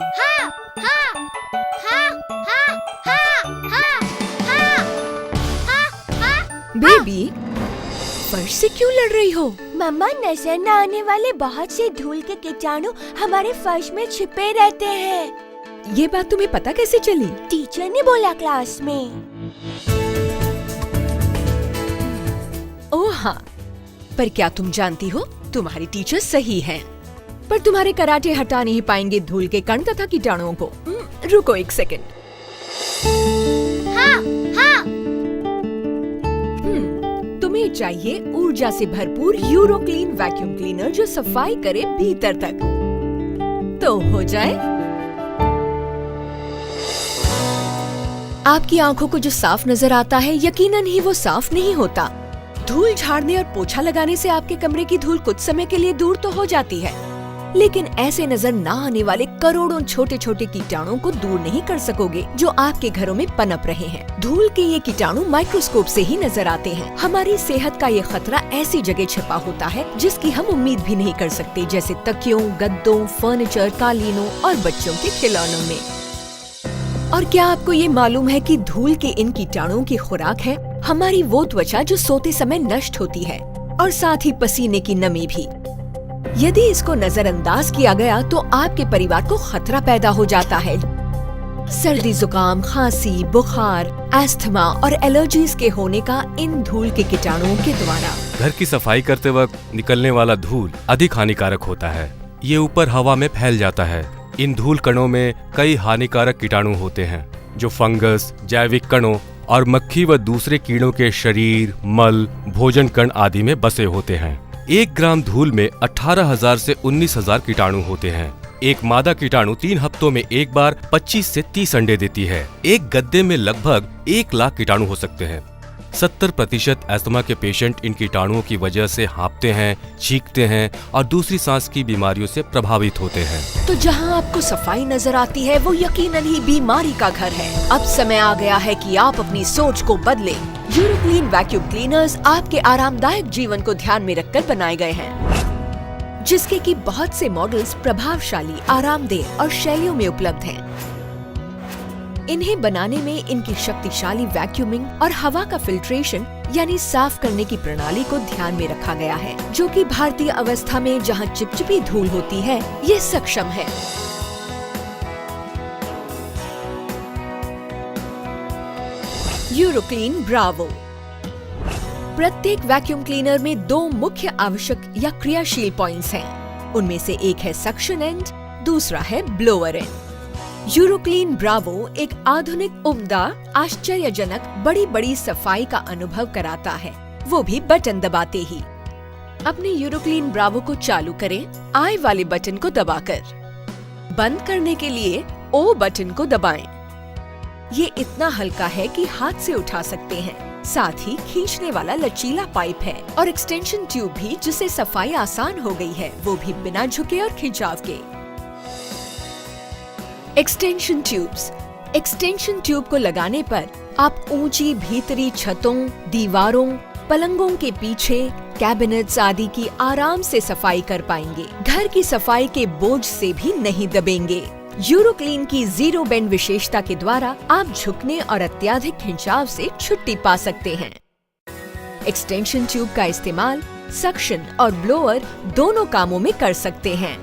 हा हा हा हा हा हा हा। बेबी, फर्श से क्यों लड़ रही हो? मम्मा, नजर न आने वाले बहुत से धूल के कीटाणु हमारे फर्श में छिपे रहते हैं। ये बात तुम्हें पता कैसे चली? टीचर ने बोला क्लास में। ओह हाँ, पर क्या तुम जानती हो, तुम्हारी टीचर सही हैं, पर तुम्हारे कराटे हटा नहीं पाएंगे धूल के कण तथा कीटाणुओं को। रुको एक सेकंड। हाँ हाँ। तुम्हें चाहिए ऊर्जा से भरपूर यूरोक्लीन वैक्यूम क्लीनर जो सफाई करे भीतर तक। तो हो जाए। आपकी आंखों को जो साफ नजर आता है, यकीनन ही वो साफ नहीं होता। धूल झाड़ने और पोछा लगाने से आपके कमरे की धूल कुछ समय के लिए दूर तो हो जाती है, लेकिन ऐसे नजर ना आने वाले करोड़ों छोटे छोटे कीटाणुओं को दूर नहीं कर सकोगे जो आपके घरों में पनप रहे हैं। धूल के ये कीटाणु माइक्रोस्कोप से ही नजर आते हैं। हमारी सेहत का ये खतरा ऐसी जगह छिपा होता है जिसकी हम उम्मीद भी नहीं कर सकते, जैसे तकियों, गद्दों, फर्नीचर, कालीनों और बच्चों के खिलौनों में। और क्या आपको ये मालूम है कि धूल के इन कीटाणुओं की खुराक है हमारी वो त्वचा जो सोते समय नष्ट होती है, और साथ ही पसीने की नमी भी। यदि इसको नजरअंदाज किया गया तो आपके परिवार को खतरा पैदा हो जाता है। सर्दी, जुकाम, खांसी, बुखार, अस्थमा और एलर्जीज के होने का इन धूल के कीटाणुओं के द्वारा। घर की सफाई करते वक्त निकलने वाला धूल अधिक हानिकारक होता है। ये ऊपर हवा में फैल जाता है। इन धूल कणों में कई हानिकारक कीटाणु होते हैं जो फंगस, जैविक कणों और मक्खी व दूसरे कीड़ों के शरीर, मल, भोजन कण आदि में बसे होते हैं। 1 ग्राम धूल में 18,000 से 19,000 कीटाणु होते हैं। एक मादा कीटाणु 3 हफ्तों में एक बार 25 से 30 अंडे देती है। एक गद्दे में लगभग 1 लाख कीटाणु हो सकते हैं। 70% अस्थमा के पेशेंट इन कीटाणुओं की वजह से हाँफते हैं, छींकते हैं और दूसरी सांस की बीमारियों से प्रभावित होते हैं। तो जहां आपको सफाई नजर आती है वो यकीनन ही बीमारी का घर है। अब समय आ गया है कि आप अपनी सोच को बदलें। यूरोक्लीन वैक्यूम क्लीनर्स आपके आरामदायक जीवन को ध्यान में रखकर बनाए गए हैं, जिसके कि बहुत से मॉडल्स प्रभावशाली, आरामदेह और शैलियों में उपलब्ध हैं। इन्हें बनाने में इनकी शक्तिशाली वैक्यूमिंग और हवा का फिल्ट्रेशन यानी साफ करने की प्रणाली को ध्यान में रखा गया है, जो कि भारतीय अवस्था में जहां चिपचिपी धूल होती है ये सक्षम है। यूरोक्लीन ब्रावो। प्रत्येक वैक्यूम क्लीनर में 2 मुख्य आवश्यक या क्रियाशील पॉइंट्स हैं। उनमें से एक है सक्शन एंड, दूसरा है ब्लोअर एंड। यूरोक्लीन ब्रावो एक आधुनिक, उम्दा, आश्चर्यजनक बड़ी बड़ी सफाई का अनुभव कराता है, वो भी बटन दबाते ही। अपने यूरोक्लीन ब्रावो को चालू करें आई वाले बटन को दबाकर। बंद करने के लिए ओ बटन को दबाएं। ये इतना हल्का है कि हाथ से उठा सकते हैं। साथ ही खींचने वाला लचीला पाइप है और एक्सटेंशन ट्यूब भी, जिससे सफाई आसान हो गई है, वो भी बिना झुके और खिंचाव के। Extension tubes. एक्सटेंशन ट्यूब को लगाने पर आप ऊंची भीतरी छतों, दीवारों, पलंगों के पीछे, कैबिनेट्स आदि की आराम से सफाई कर पाएंगे। घर की सफाई के बोझ से भी नहीं दबेंगे। यूरोक्लीन की जीरो बेंड विशेषता के द्वारा आप झुकने और अत्यधिक खिंचाव से छुट्टी पा सकते हैं। एक्सटेंशन ट्यूब का इस्तेमाल सक्शन और ब्लोअर दोनों कामों में कर सकते हैं।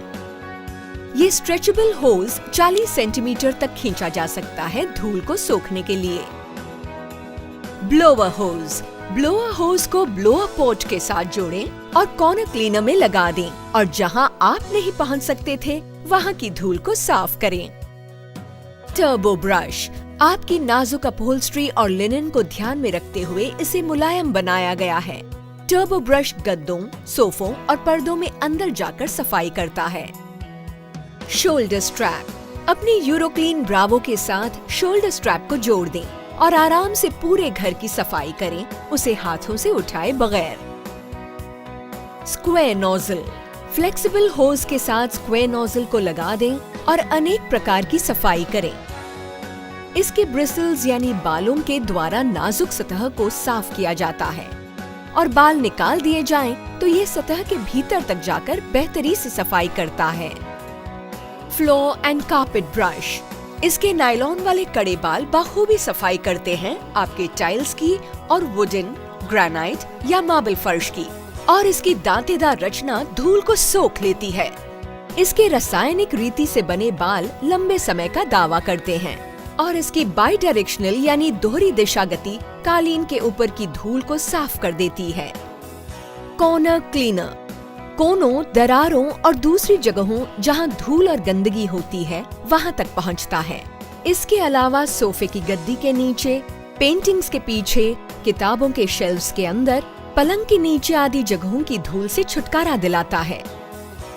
ये स्ट्रेचेबल होज 40 सेंटीमीटर तक खींचा जा सकता है धूल को सोखने के लिए। ब्लोअर होज। ब्लोअर होज को ब्लोअर पोर्ट के साथ जोड़ें और कॉर्नर क्लीनर में लगा दें और जहां आप नहीं पहुंच सकते थे वहां की धूल को साफ करें। Turbo brush. आपकी नाजुक अपहोल्स्ट्री और लिनन को ध्यान में रखते हुए इसे मुलायम बनाया गया है। टर्बो ब्रश गद्दों, सोफों और पर्दों में अंदर जाकर सफाई करता है। Shoulder strap. अपनी यूरोक्लीन ब्रावो के साथ शोल्डर स्ट्रैप को जोड़ दें और आराम से पूरे घर की सफाई करें, उसे हाथों से उठाए बगैर। Square nozzle. फ्लेक्सिबल होज के साथ स्क्वायर नोजल को लगा दें और अनेक प्रकार की सफाई करें। इसके ब्रिसल्स यानी बालों के द्वारा नाजुक सतह को साफ किया जाता है और बाल निकाल दिए जाएं तो ये सतह के भीतर तक जाकर बेहतरी से सफाई करता है। Floor and carpet brush. इसके नायलॉन वाले कड़े बाल बखूबी सफाई करते हैं आपके टाइल्स की और वुडन, ग्रेनाइट या मार्बल फर्श की, और इसकी दांतेदार रचना धूल को सोख लेती है। इसके रासायनिक रीति से बने बाल लंबे समय का दावा करते हैं और इसकी बाई डायरेक्शनल यानी दोहरी दिशा गति कालीन के ऊपर की धूल को साफ कर देती है। कॉर्नर क्लीनर कोनों, दरारों और दूसरी जगहों जहां धूल और गंदगी होती है वहां तक पहुंचता है। इसके अलावा सोफे की गद्दी के नीचे, पेंटिंग्स के पीछे, किताबों के शेल्फ्स के अंदर, पलंग के नीचे आदि जगहों की धूल से छुटकारा दिलाता है।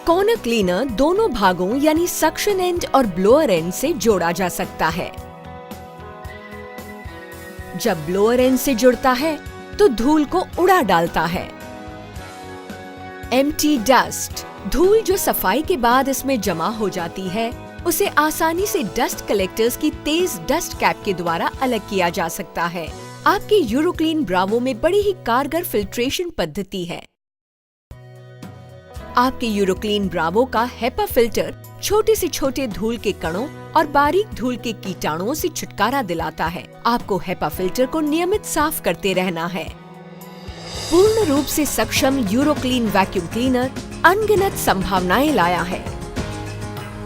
कॉर्नर क्लीनर दोनों भागों यानी सक्शन एंड और ब्लोअर एंड से जोड़ा जा सकता है। जब ब्लोअर एंड से जुड़ता है तो धूल को उड़ा डालता है। एम्प्टी डस्ट धूल जो सफाई के बाद इसमें जमा हो जाती है उसे आसानी से डस्ट कलेक्टर्स की तेज डस्ट कैप के द्वारा अलग किया जा सकता है। आपके यूरोक्लीन ब्रावो में बड़ी ही कारगर फिल्ट्रेशन पद्धति है। आपके यूरोक्लीन ब्रावो का हेपा फिल्टर छोटे से छोटे धूल के कणों और बारीक धूल के कीटाणुओं से छुटकारा दिलाता है। आपको हेपा फिल्टर को नियमित साफ करते रहना है। पूर्ण रूप से सक्षम यूरोक्लीन वैक्यूम क्लीनर अनगिनत संभावनाएं लाया है।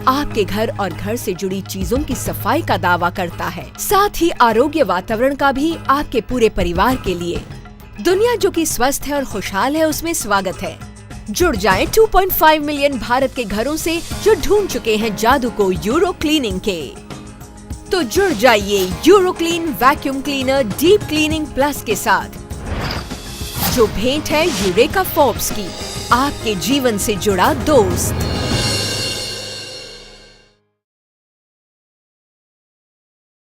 आपके घर और घर से जुड़ी चीजों की सफाई का दावा करता है, साथ ही आरोग्य वातावरण का भी आपके पूरे परिवार के लिए। दुनिया जो कि स्वस्थ है और खुशहाल है उसमें स्वागत है। जुड़ जाएं 2.5 मिलियन भारत के घरों से जो ढूंढ चुके हैं जादू को यूरो क्लीनिंग के। तो जुड़ जाइए Euroclean vacuum cleaner deep cleaning plus के साथ, जो भेंट है यूरेका फोर्ब्स की, आपके जीवन से जुड़ा दोस्त।